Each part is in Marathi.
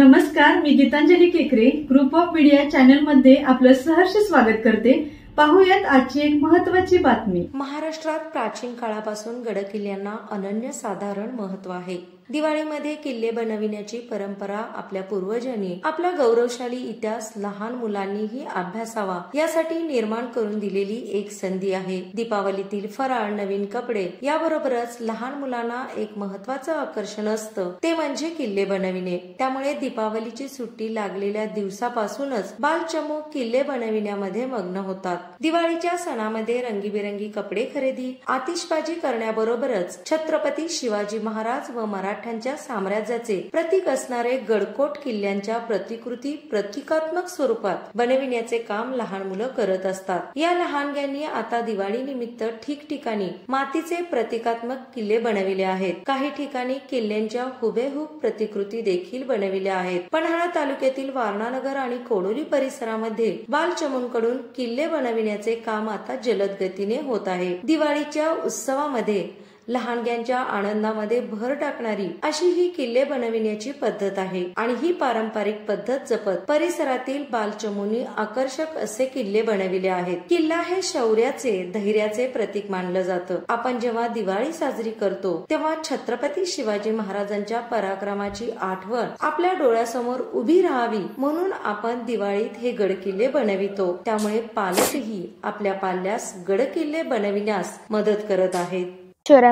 नमस्कार, मी गीतांजली केकरे ग्रुप ऑफ मीडिया चॅनल मध्ये आपलं सहर्ष स्वागत करते। पाहूयात आजची एक महत्त्वाची बातमी। महाराष्ट्रात प्राचीन काळापासून गडकिल्ल्यांना अनन्यसाधारण महत्त्व आहे। दिवाळीमध्ये किल्ले बनविण्याची परंपरा आपल्या पूर्वजांनी आपला गौरवशाली इतिहास लहान मुलांनीही अभ्यासावा यासाठी निर्माण करून दिलेली एक संधी आहे। दीपावलीतील फराळ, नवीन कपडे याबरोबरच लहान मुलांना एक महत्त्वाचं आकर्षण असतं ते म्हणजे किल्ले बनविणे। त्यामुळे दीपावलीची सुट्टी लागलेल्या दिवसापासूनच बालचमू किल्ले बनविण्यामध्ये मग्न होतात। दिवाळीच्या सणामध्ये रंगीबेरंगी कपडे खरेदी, आतिषबाजी करण्याबरोबरच छत्रपती शिवाजी महाराज व मराठ्यांच्या साम्राज्याचे प्रतीक असणारे गडकोट किल्ल्यांच्या प्रतिकृती प्रतिकात्मक स्वरूपात बनविण्याचे काम लहान मुलं करत असतात। या लहानग्यांनी आता दिवाळी निमित्त ठिकठिकाणी मातीचे प्रतिकात्मक किल्ले बनविले आहेत। काही ठिकाणी किल्ल्यांच्या हुबेहूब प्रतिकृती देखील बनविल्या आहेत। पन्हाळा तालुक्यातील वारणानगर आणि कोडोली परिसरामध्ये बालचमूंकडून किल्ले बनविण्याचे काम आता जलद गतीने होत आहे। दिवाळीच्या उत्सवामध्ये लहानग्यांच्या आनंदामध्ये भर टाकणारी अशी ही किल्ले बनविण्याची पद्धत आहे आणि ही पारंपरिक पद्धत जपत परिसरातील बालचमूंनी आकर्षक असे किल्ले बनविले आहेत। किल्ला हे शौर्याचे, धैर्याचे प्रतीक मानलं जातं। आपण जेव्हा दिवाळी साजरी करतो तेव्हा छत्रपती शिवाजी महाराजांच्या पराक्रमाची आठवण आपल्या डोळ्यासमोर उभी राहावी म्हणून आपण दिवाळीत हे गडकिल्ले बनवितो। त्यामुळे पालकही आपल्या पाल्यास गडकिल्ले बनविण्यास मदत करत आहेत।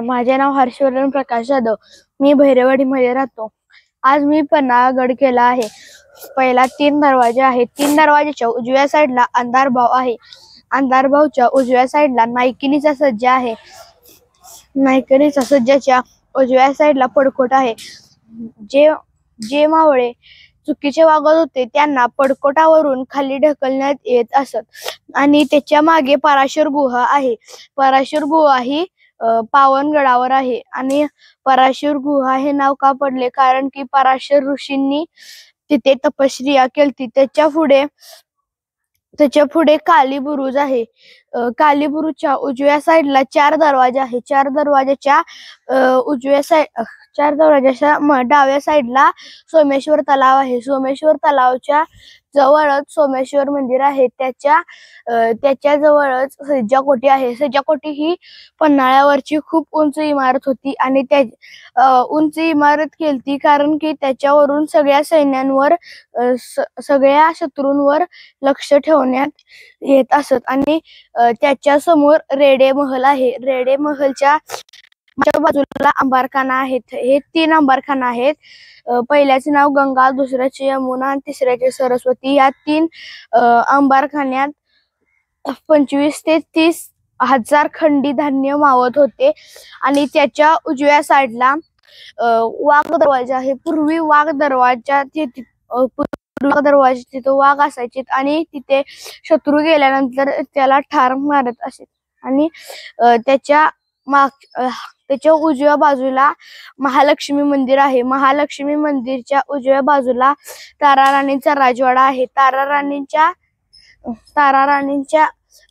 माझे नाव हर्षवर्धन प्रकाश जाधव, मी भैरवाडीमध्ये राहतो। आज मी पन्हाळा गड केला आहे। पहिला 3 दरवाजे आहेत। 3 दरवाजाच्या उजव्या साईडला अंधारभाव आहे। अंधारभावच्या उजव्या साईडला नायकिनीचा सज्जा आहे। नायकिनीचा सज्जाच्या उजव्या साईडला पडकोट आहे। जे मावळे चुकीचे वागत होते त्यांना पडकोटावरून खाली ढकलण्यात येत असत आणि त्याच्या मागे पराशर गुहा आहे। पराशर गुहा ही पावनगडावर आहे आणि पराशर गुहा हे नाव का पडले कारण की पराशर ऋषींनी तिथे तपश्चर्या केली। त्याच्या पुढे काली बुरुज आहे। काली बुरुजच्या उजव्या साईडला 4 दरवाजे आहे। 4 दरवाजाच्या डाव्या साईडला सोमेश्वर तलाव आहे। सोमेश्वर तलावाच्या जवळच सोमेश्वर मंदिर आहे। त्याच्या जवळच सज्जाकोटी आहे। सज्जाकोटी ही पन्हाळ्यावरची खूप उंच इमारत होती आणि त्या उंच इमारत केलती कारण की त्याच्यावरून सगळ्या सैन्यांवर सगळ्या शत्रूंवर लक्ष ठेवण्यात येत असत आणि त्याच्या समोर रेडे महल आहे। रेडे महलच्या बाजूला अंबारखाना आहेत। हे 3 अंबारखाना आहेत। पहिल्याचे नाव गंगा, दुसऱ्याचे यमुना आणि तिसऱ्याचे सरस्वती। या 3 अंबारखान्यात 25 ते 30 हजार खंडी धान्य मावत होते आणि त्याच्या उजव्या साईडला वाघ दरवाजा आहे। पूर्वी वाघ दरवाजा तिथे वाघ असायचे आणि तिथे शत्रू गेल्यानंतर त्याला ठार मारत असे आणि त्याच्या उजव्या बाजूला महालक्ष्मी मंदिर आहे। महालक्ष्मी मंदिरच्या उजव्या बाजूला ताराराणीचा राजवाडा आहे। ताराराणीच्या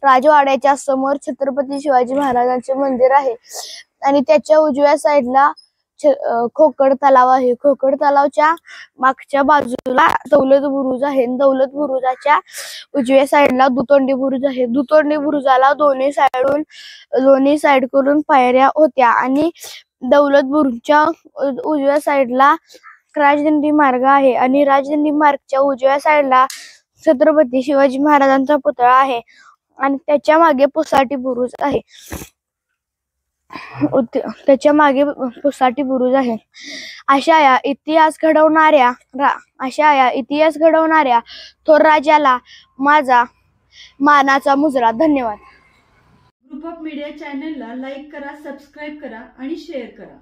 राजवाड्याच्या समोर छत्रपती शिवाजी महाराजांचे मंदिर आहे आणि त्याच्या उजव्या साईडला खोकड तलाव आहे। खोकड तलावच्या मागच्या बाजूला दौलत बुरुज आहे। दौलत बुरुजाच्या उजव्या साईडला दुतोंडी बुरुज आहे। दुतोंडी बुरुजाला दोन्ही साइड करून पायऱ्या होत्या आणि दौलत बुरुजच्या उजव्या साईडला राजदंडी मार्ग आहे आणि राजदंडी मार्गच्या उजव्या साईडला छत्रपती शिवाजी महाराजांचा पुतळा आहे आणि त्याच्या मागे पुसाटी बुरुज आहे। अशा या इतिहास घडवणाऱ्या थोर राजाला माझा मानाचा मुजरा। धन्यवाद। ग्रुप ऑफ मीडिया चॅनलला लाईक करा, सबस्क्राईब करा आणि शेअर करा।